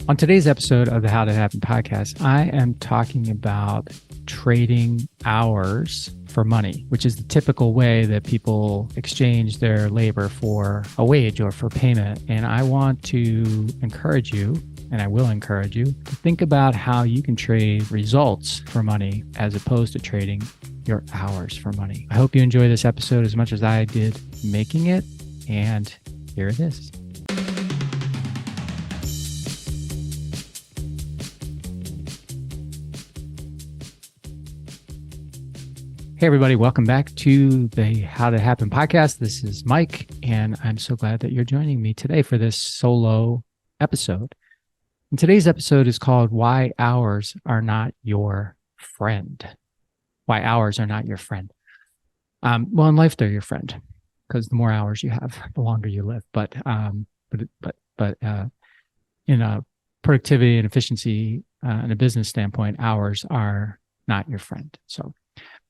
On today's episode of the How Did It Happen podcast, I am talking about trading hours for money, which is the typical way that people exchange their labor for a wage or for payment. And I want to encourage you, and I will encourage you, to think about how you can trade results for money as opposed to trading your hours for money. I hope you enjoy this episode as much as I did making it. And here it is. Hey, everybody. Welcome back to the How Did It Happen podcast. This is Mike, and I'm so glad that you're joining me today for this solo episode. And today's episode is called Why Hours Are Not Your Friend. Why hours are not your friend. Well, in life, they're your friend because the more hours you have, the longer you live. But in a productivity and efficiency and a business standpoint, hours are not your friend. So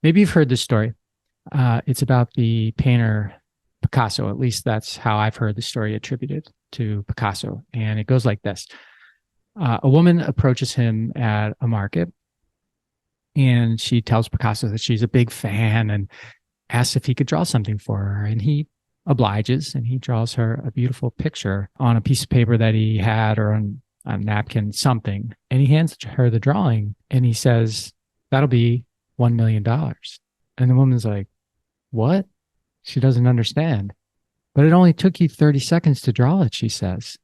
maybe you've heard this story. It's about the painter Picasso. At least that's how I've heard the story attributed to Picasso. And it goes like this. A woman approaches him at a market, and she tells Picasso that she's a big fan and asks if he could draw something for her. And he obliges, and he draws her a beautiful picture on a piece of paper that he had or on a napkin, something. And he hands her the drawing, and he says, "That'll be $1 million. And the woman's like, what? She doesn't understand. But it only took you 30 seconds to draw it, she says.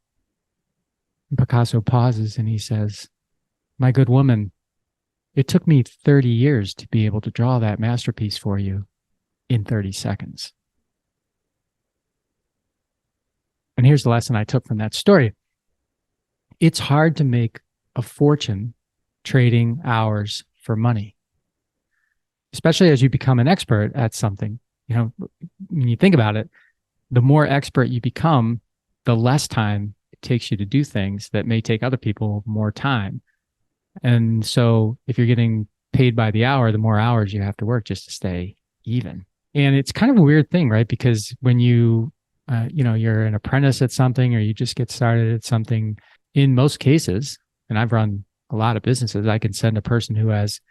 And Picasso pauses and he says, my good woman, it took me 30 years to be able to draw that masterpiece for you in 30 seconds. And here's the lesson I took from that story. It's hard to make a fortune trading hours for money, especially as you become an expert at something. You know, when you think about it, the more expert you become, the less time it takes you to do things that may take other people more time. And so if you're getting paid by the hour, the more hours you have to work just to stay even. And it's kind of a weird thing, right? Because when you're an apprentice at something, or you just get started at something, in most cases, and I've run a lot of businesses, I can send a person who has,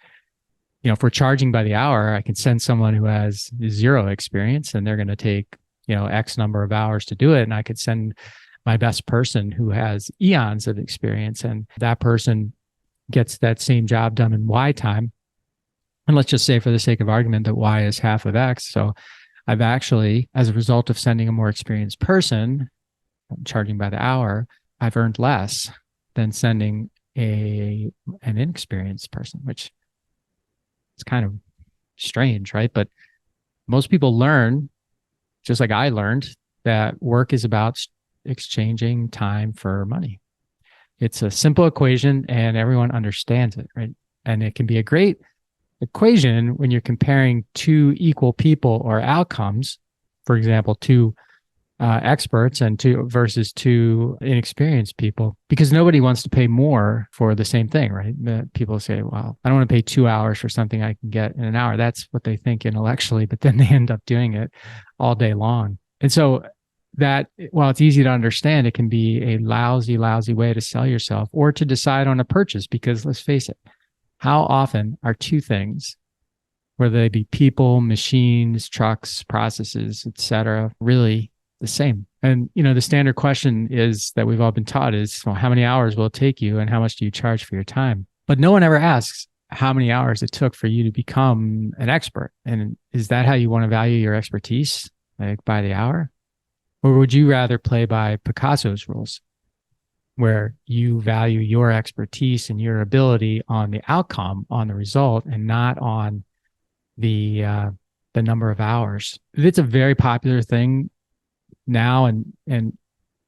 if we're charging by the hour, I can send someone who has zero experience and they're going to take, X number of hours to do it. And I could send my best person who has eons of experience, and that person gets that same job done in Y time. And let's just say, for the sake of argument, that Y is half of X. So I've actually, as a result of sending a more experienced person, charging by the hour, I've earned less than sending an inexperienced person, which it's kind of strange, right? But most people learn, just like I learned, that work is about exchanging time for money. It's a simple equation and everyone understands it, right? And it can be a great equation when you're comparing two equal people or outcomes. For example, two experts and versus two inexperienced people, because nobody wants to pay more for the same thing, right? People say, well, I don't want to pay 2 hours for something I can get in an hour. That's what they think intellectually, but then they end up doing it all day long. And so that, while it's easy to understand, it can be a lousy way to sell yourself or to decide on a purchase, because let's face it, how often are two things, whether they be people, machines, trucks, processes, etc., really the same? And, the standard question is that we've all been taught is, well, how many hours will it take you and how much do you charge for your time? But no one ever asks how many hours it took for you to become an expert. And is that how you want to value your expertise, like by the hour? Or would you rather play by Picasso's rules, where you value your expertise and your ability on the outcome, on the result, and not on the number of hours? It's a very popular thing now, and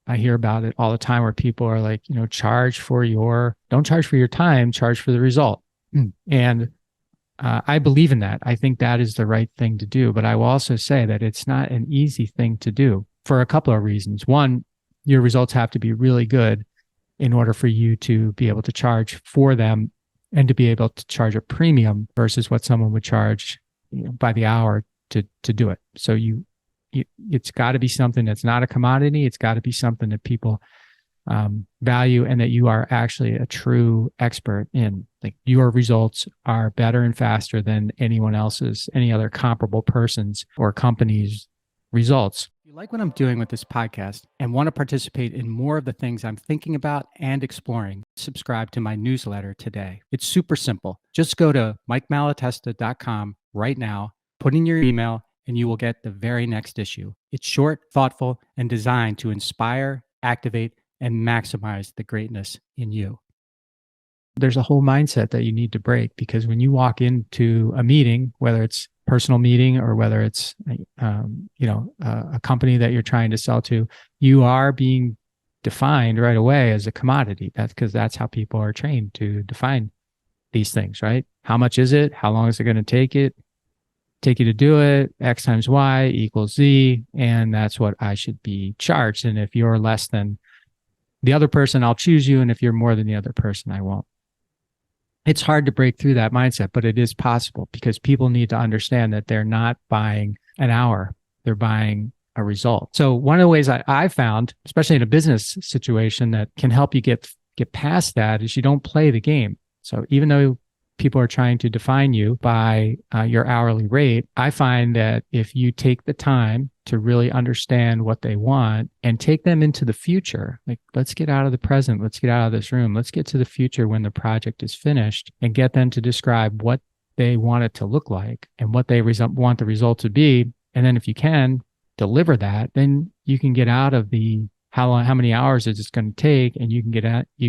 I hear about it all the time, where people are like, don't charge for your time, charge for the result. And I believe in that. I think that is the right thing to do. But I will also say that it's not an easy thing to do for a couple of reasons. One, your results have to be really good in order for you to be able to charge for them and to be able to charge a premium versus what someone would charge by the hour to do it. So it's got to be something that's not a commodity. It's got to be something that people value and that you are actually a true expert in. Like your results are better and faster than anyone else's, any other comparable person's or company's results. If you like what I'm doing with this podcast and want to participate in more of the things I'm thinking about and exploring, subscribe to my newsletter today. It's super simple. Just go to mikemalatesta.com right now, put in your email, and you will get the very next issue. It's short, thoughtful, and designed to inspire, activate, and maximize the greatness in you. There's a whole mindset that you need to break, because when you walk into a meeting, whether it's personal meeting or whether it's a company that you're trying to sell to, you are being defined right away as a commodity. That's because that's how people are trained to define these things, right? How much is it? How long is it going to take you to do it? X times Y equals Z, and that's what I should be charged. And if you're less than the other person, I'll choose you. And if you're more than the other person, I won't. It's hard to break through that mindset, but it is possible, because people need to understand that they're not buying an hour, they're buying a result. So one of the ways I found, especially in a business situation, that can help you get past that is you don't play the game. So even though people are trying to define you by your hourly rate, I find that if you take the time to really understand what they want and take them into the future, like let's get out of the present, let's get out of this room, let's get to the future when the project is finished, and get them to describe what they want it to look like and what they want the result to be. And then if you can deliver that, then you can get out of the how many hours is it going to take, and you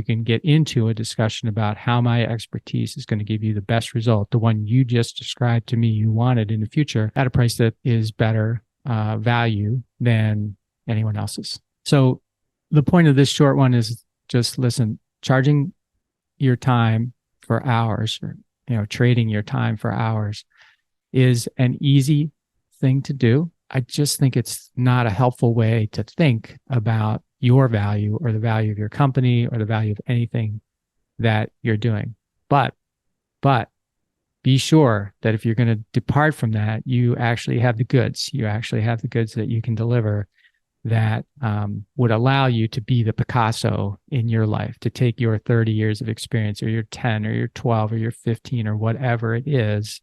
can get into a discussion about how my expertise is going to give you the best result, the one you just described to me you wanted in the future, at a price that is better value than anyone else's. So the point of this short one is just listen, charging your time for hours, or trading your time for hours, is an easy thing to do. I just think it's not a helpful way to think about your value or the value of your company or the value of anything that you're doing. But be sure that if you're going to depart from that, you actually have the goods. You actually have the goods that you can deliver that would allow you to be the Picasso in your life, to take your 30 years of experience, or your 10 or your 12 or your 15 or whatever it is,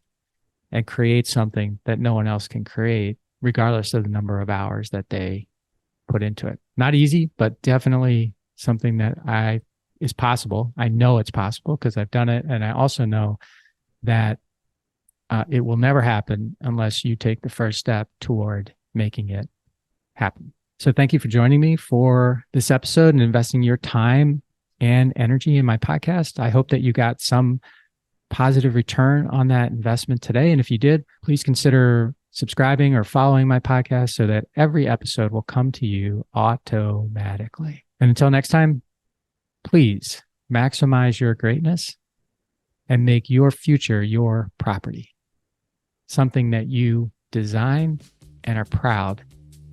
and create something that no one else can create, regardless of the number of hours that they put into it. Not easy, but definitely something that is possible. I know it's possible because I've done it. And I also know that it will never happen unless you take the first step toward making it happen. So thank you for joining me for this episode and investing your time and energy in my podcast. I hope that you got some positive return on that investment today. And if you did, please consider subscribing or following my podcast so that every episode will come to you automatically. And until next time, please maximize your greatness and make your future your property, something that you design and are proud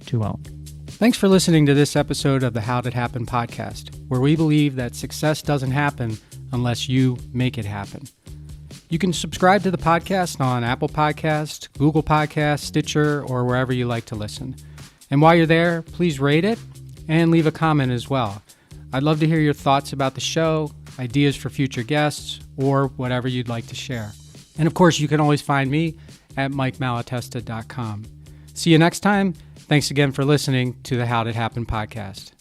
to own. Thanks for listening to this episode of the How Did Happen podcast, where we believe that success doesn't happen unless you make it happen. You can subscribe to the podcast on Apple Podcasts, Google Podcasts, Stitcher, or wherever you like to listen. And while you're there, please rate it and leave a comment as well. I'd love to hear your thoughts about the show, ideas for future guests, or whatever you'd like to share. And of course, you can always find me at mikemalatesta.com. See you next time. Thanks again for listening to the How Did Happen podcast.